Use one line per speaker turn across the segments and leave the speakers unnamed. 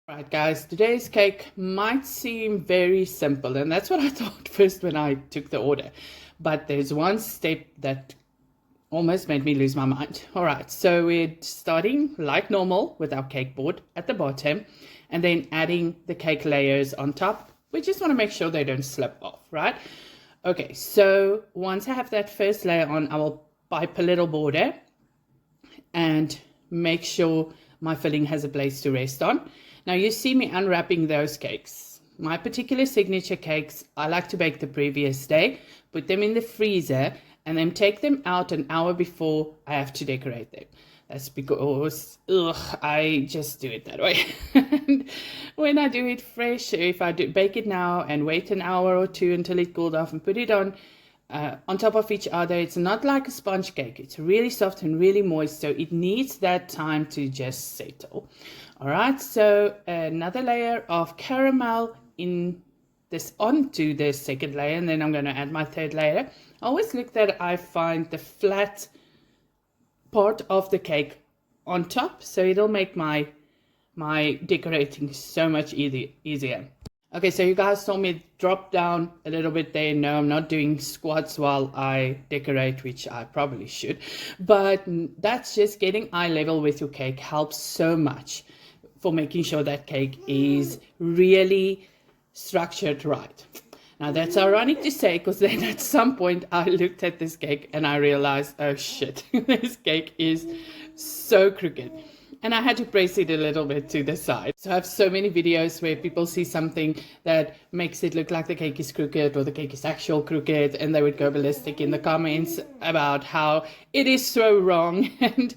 Right, guys, today's cake might seem very simple, and that's what I thought first when I took the order. But there's one step that almost made me lose my mind. All right, so we're starting like normal with our cake board at the bottom and then adding the cake layers on top. We just want to make sure they don't slip off, right? Okay, so once I have that first layer on, I will pipe a little border and make sure my filling has a place to rest on. Now you see me unwrapping those cakes. My particular signature cakes, I like to bake the previous day, put them in the freezer, and then take them out an hour before I have to decorate them. That's because I just do it that way. And when I do it fresh, if I do bake it now and wait an hour or two until it cooled off and put it on top of each other, it's not like a sponge cake. It's really soft and really moist, so it needs that time to just settle. All right, so another layer of caramel in this onto the second layer, and then I'm going to add my third layer. I always look that I find the flat part of the cake on top, so it'll make my decorating so much easier. Okay, so you guys saw me drop down a little bit there. No, I'm not doing squats while I decorate, which I probably should. But that's just getting eye level with your cake helps so much for making sure that cake is really structured right. Now that's ironic to say, because then at some point I looked at this cake and I realized, oh shit, this cake is so crooked. And I had to press it a little bit to the side. So I have so many videos where people see something that makes it look like the cake is crooked or the cake is actual crooked, and they would go ballistic in the comments about how it is so wrong. And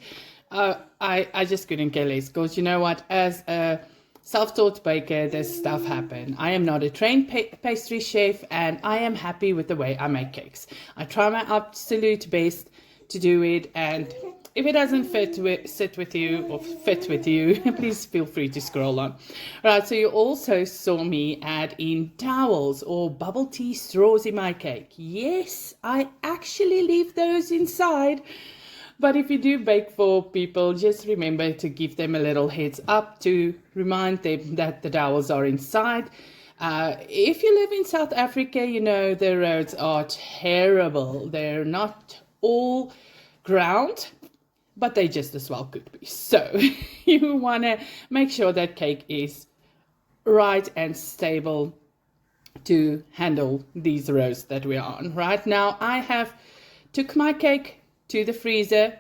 I just couldn't care less, because you know what, as a self-taught baker, this stuff happen. I am not a trained pastry chef, and I am happy with the way I make cakes. I try my absolute best to do it, and if it doesn't sit with you, please feel free to scroll on. All right, so you also saw me add in towels or bubble tea straws in my cake. Yes, I actually leave those inside. But if you do bake for people, just remember to give them a little heads up to remind them that the towels are inside. If you live in South Africa, you know the roads are terrible. They're not all ground, but they just as well could be. So you want to make sure that cake is right and stable to handle these rows that we are on. Right now I have took my cake to the freezer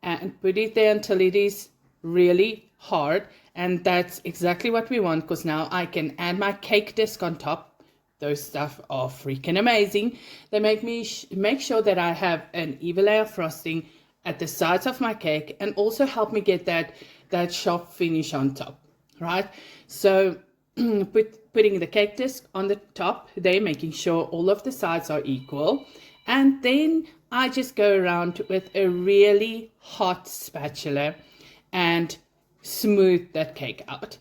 and put it there until it is really hard, and that's exactly what we want, because now I can add my cake disc on top. Those stuff are freaking amazing. They make me make sure that I have an even layer of frosting at the sides of my cake, and also help me get that sharp finish on top, right? So putting the cake disc on the top there, making sure all of the sides are equal, and then I just go around with a really hot spatula and smooth that cake out.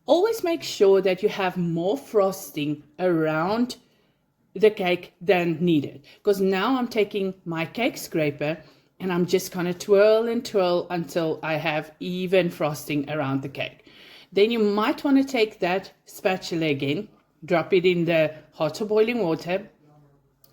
Always make sure that you have more frosting around the cake than needed, because now I'm taking my cake scraper and I'm just going to twirl and twirl until I have even frosting around the cake. Then you might want to take that spatula again, drop it in the hot or boiling water,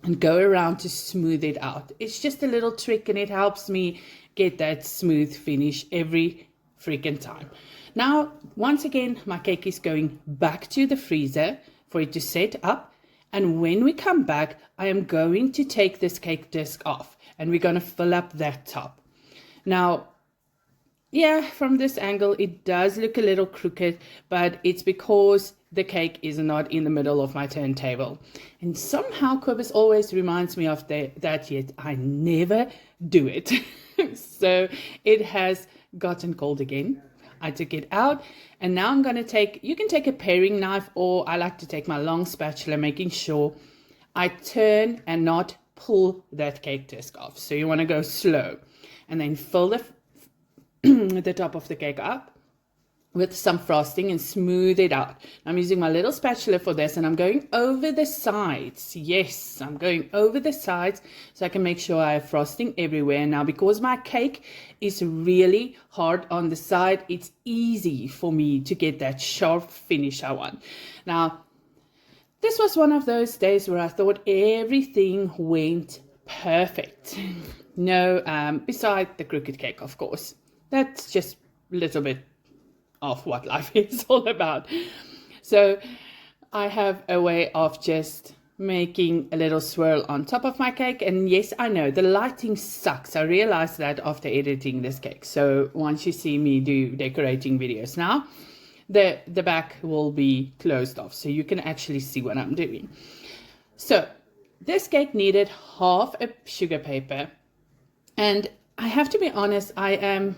and go around to smooth it out. It's just a little trick, and it helps me get that smooth finish every freaking time. Now, once again, my cake is going back to the freezer for it to set up. And when we come back, I am going to take this cake disc off, and we're going to fill up that top. Now, yeah, from this angle, it does look a little crooked, but it's because the cake is not in the middle of my turntable. And somehow Cobus always reminds me of that, yet I never do it. So it has gotten cold again. I took it out, and now I'm going to you can take a paring knife, or I like to take my long spatula, making sure I turn and not pull that cake disc off. So you want to go slow, and then fill the top of the cake up, with some frosting and smooth it out. I'm using my little spatula for this, and I'm going over the sides. Yes, I'm going over the sides so I can make sure I have frosting everywhere. Now, because my cake is really hard on the side, it's easy for me to get that sharp finish I want. Now, this was one of those days where I thought everything went perfect. No, beside the crooked cake, of course. That's just a little bit of what life is all about. So I have a way of just making a little swirl on top of my cake. And yes, I know the lighting sucks. I realized that after editing this cake. So once you see me do decorating videos now, the back will be closed off, so you can actually see what I'm doing. So this cake needed half a sugar paper, and I have to be honest, I'm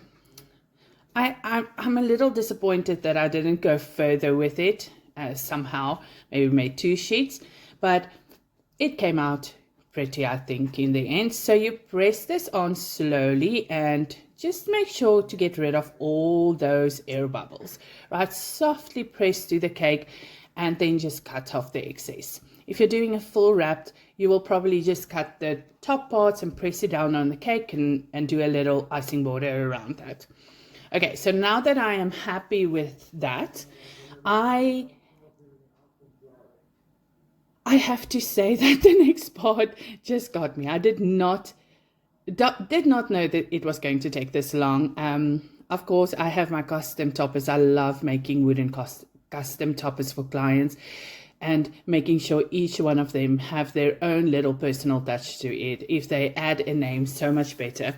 a little disappointed that I didn't go further with it somehow. Maybe made 2 sheets, but it came out pretty, I think, in the end. So you press this on slowly and just make sure to get rid of all those air bubbles, right? Softly press to the cake and then just cut off the excess. If you're doing a full wrap, you will probably just cut the top parts and press it down on the cake and do a little icing border around that. Okay, so now that I am happy with that, I have to say that the next part just got me. I did not know that it was going to take this long. Of course, I have my custom toppers. I love making wooden custom toppers for clients and making sure each one of them have their own little personal touch to it. If they add a name, so much better.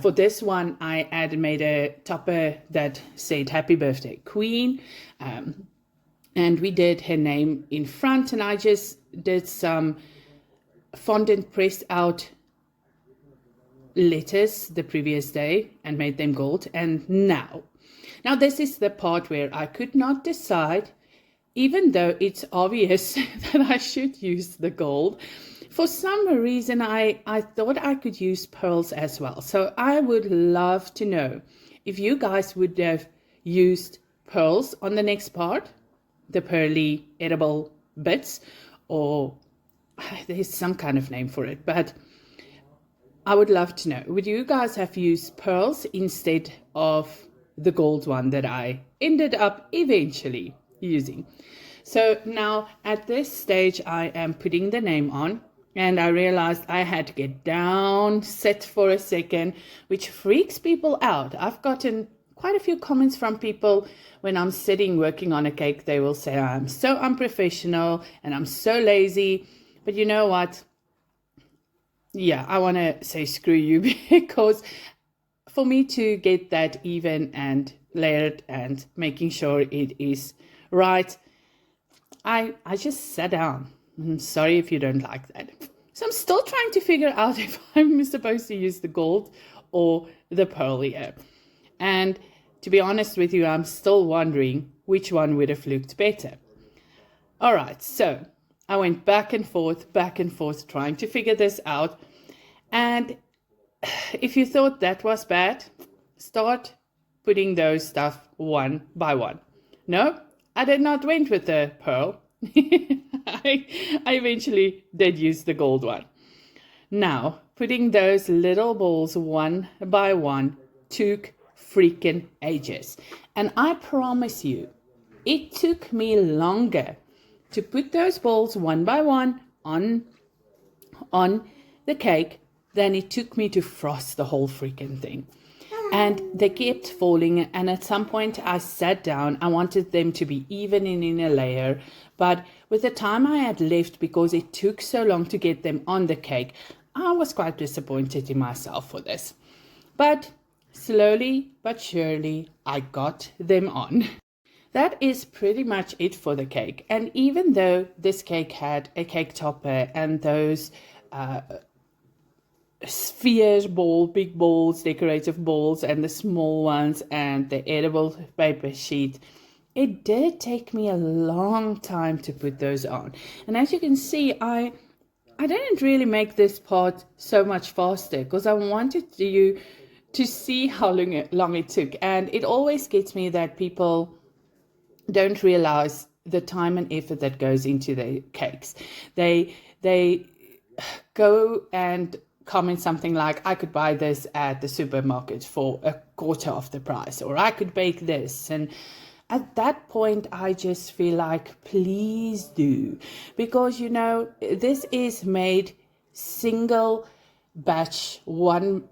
For this one, I made a topper that said Happy Birthday Queen. And we did her name in front, and I just did some fondant pressed out letters the previous day and made them gold. And now this is the part where I could not decide, even though it's obvious that I should use the gold. For some reason, I thought I could use pearls as well. So I would love to know if you guys would have used pearls on the next part, the pearly edible bits, or there's some kind of name for it, but I would love to know. Would you guys have used pearls instead of the gold one that I ended up eventually using? So now at this stage, I am putting the name on. And I realized I had to get down, sit for a second, which freaks people out. I've gotten quite a few comments from people when I'm sitting working on a cake. They will say, I'm so unprofessional and I'm so lazy. But you know what? Yeah, I want to say screw you, because for me to get that even and layered and making sure it is right, I just sat down. I'm sorry if you don't like that. So I'm still trying to figure out if I'm supposed to use the gold or the pearl here. And to be honest with you, I'm still wondering which one would have looked better. All right, so I went back and forth, trying to figure this out. And if you thought that was bad, start putting those stuff one by one. No, I did not went with the pearl. I eventually did use the gold one. Now, putting those little balls one by one took freaking ages. And I promise you, it took me longer to put those balls one by one on the cake than it took me to frost the whole freaking thing. And they kept falling, and at some point I sat down. I wanted them to be even in a layer, but with the time I had left, because it took so long to get them on the cake, I was quite disappointed in myself for this. But slowly but surely, I got them on. That is pretty much it for the cake. And even though this cake had a cake topper and those sphere ball, big balls, decorative balls, and the small ones, and the edible paper sheet, it did take me a long time to put those on. And as you can see, I didn't really make this part so much faster, because I wanted you to see how long it took. And it always gets me that people don't realize the time and effort that goes into the cakes. They go and comment something like, I could buy this at the supermarket for a quarter of the price, or I could bake this. And at that point, I just feel like, please do, because this is made single batch, one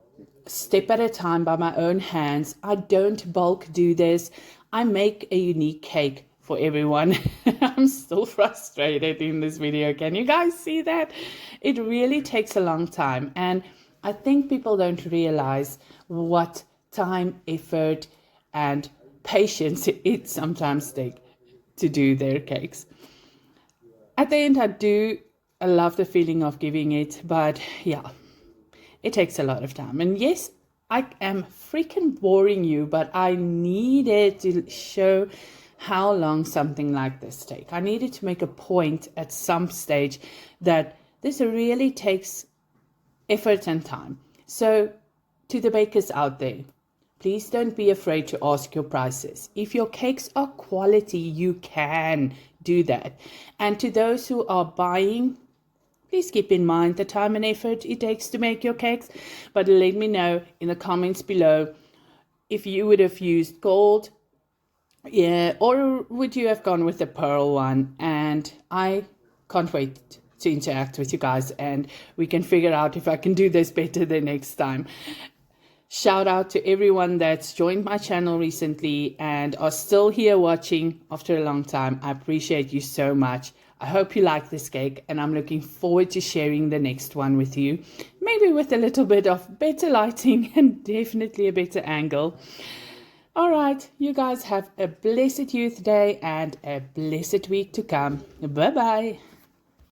step at a time by my own hands. I don't bulk do this. I make a unique cake for everyone. I'm still frustrated in this video. Can you guys see that? It really takes a long time. And I think people don't realize what time, effort, and patience it sometimes takes to do their cakes. At the end, I love the feeling of giving it, but yeah, it takes a lot of time. And yes, I am freaking boring you, but I needed to show how long something like this takes. I needed to make a point at some stage that this really takes effort and time. So to the bakers out there, please don't be afraid to ask your prices. If your cakes are quality, you can do that. And to those who are buying, please keep in mind the time and effort it takes to make your cakes. But let me know in the comments below if you would have used gold, or would you have gone with the pearl one? And I can't wait to interact with you guys, and we can figure out if I can do this better the next time. Shout out to everyone that's joined my channel recently and are still here watching after a long time. I appreciate you so much. I hope you like this cake, and I'm looking forward to sharing the next one with you. Maybe with a little bit of better lighting and definitely a better angle. All right, you guys have a blessed Youth Day and a blessed week to come. Bye-bye.